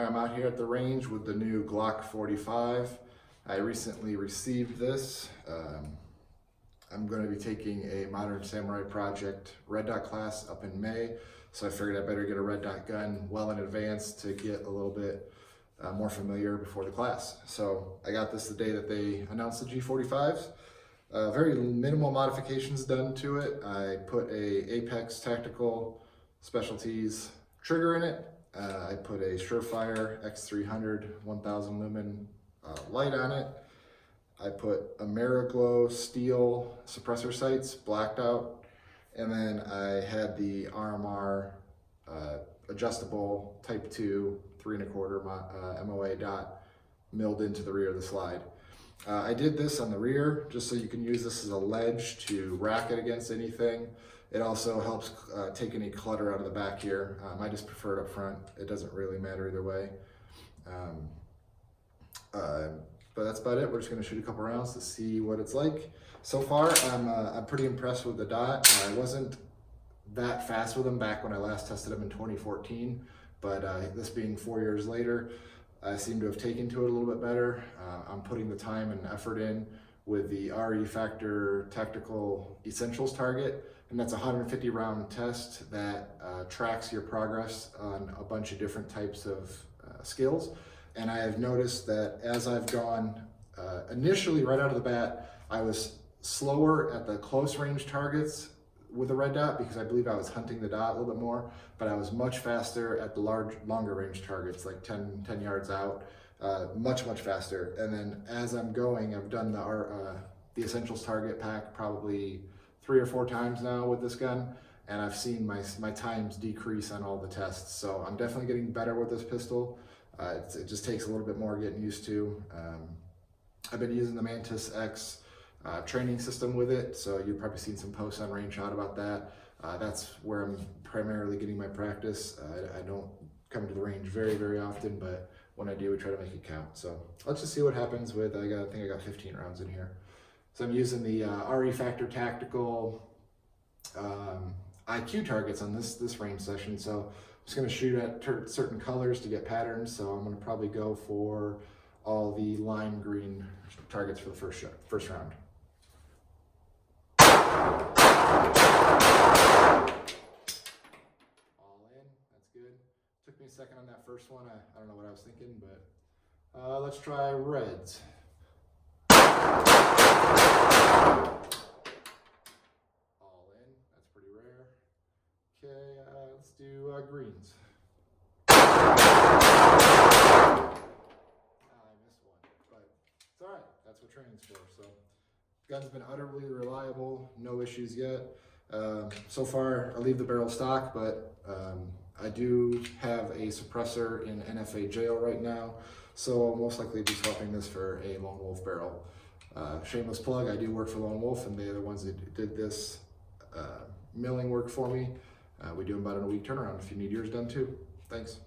I'm out here at the range with the new Glock 45. I recently received this. I'm going to be taking a Modern Samurai Project red dot class up in May, so I figured I better get a red dot gun well in advance to get a little bit more familiar before the class. So I got this the day that they announced the G45s. Very minimal modifications done to it. I put a Apex Tactical Specialties trigger in it. I put a Surefire X300 1000 lumen light on it. I put Ameriglow steel suppressor sights blacked out, and then I had the RMR adjustable Type 2 3¼ MOA dot milled into the rear of the slide. I did this on the rear just so you can use this as a ledge to rack it against anything. It also helps take any clutter out of the back here. I just prefer it up front. It doesn't really matter either way. But that's about it. We're just going to shoot a couple rounds to see what it's like. So far, I'm pretty impressed with the dot. I wasn't that fast with them back when I last tested them in 2014, but this being 4 years later, I seem to have taken to it a little bit better. I'm putting the time and effort in with the RE Factor Tactical Essentials target, and that's a 150 round test that tracks your progress on a bunch of different types of skills. And I have noticed that as I've gone, initially right out of the bat, I was slower at the close range targets with the red dot because I believe I was hunting the dot a little bit more, but I was much faster at the longer range targets, like 10 yards out, much faster. And then as I'm going, I've done the Essentials target pack probably 3 or 4 times now with this gun, and I've seen my times decrease on all the tests. So I'm definitely getting better with this pistol. It just takes a little bit more getting used to. I've been using the Mantis X training system with it, so you've probably seen some posts on Range Shot about that. That's where I'm primarily getting my practice. I don't come to the range very often, but when I do, we try to make it count. So let's just see what happens with, I think I got 15 rounds in here. So I'm using the RE Factor Tactical IQ targets on this range session. So I'm just gonna shoot at certain colors to get patterns. So I'm gonna probably go for all the lime green targets for the first round. All in, that's good. Took me a second on that first one. I don't know what I was thinking, but let's try reds. All in, that's pretty rare. Okay, let's do greens. I missed one, but it's all right. That's what training's for. So, gun's been utterly reliable, no issues yet. So far, I leave the barrel stock, but I do have a suppressor in NFA jail right now, so I'll most likely be swapping this for a Lone Wolf barrel. Shameless plug, I do work for Lone Wolf, and they're the ones that did this milling work for me. We do them about in a week turnaround if you need yours done too. Thanks.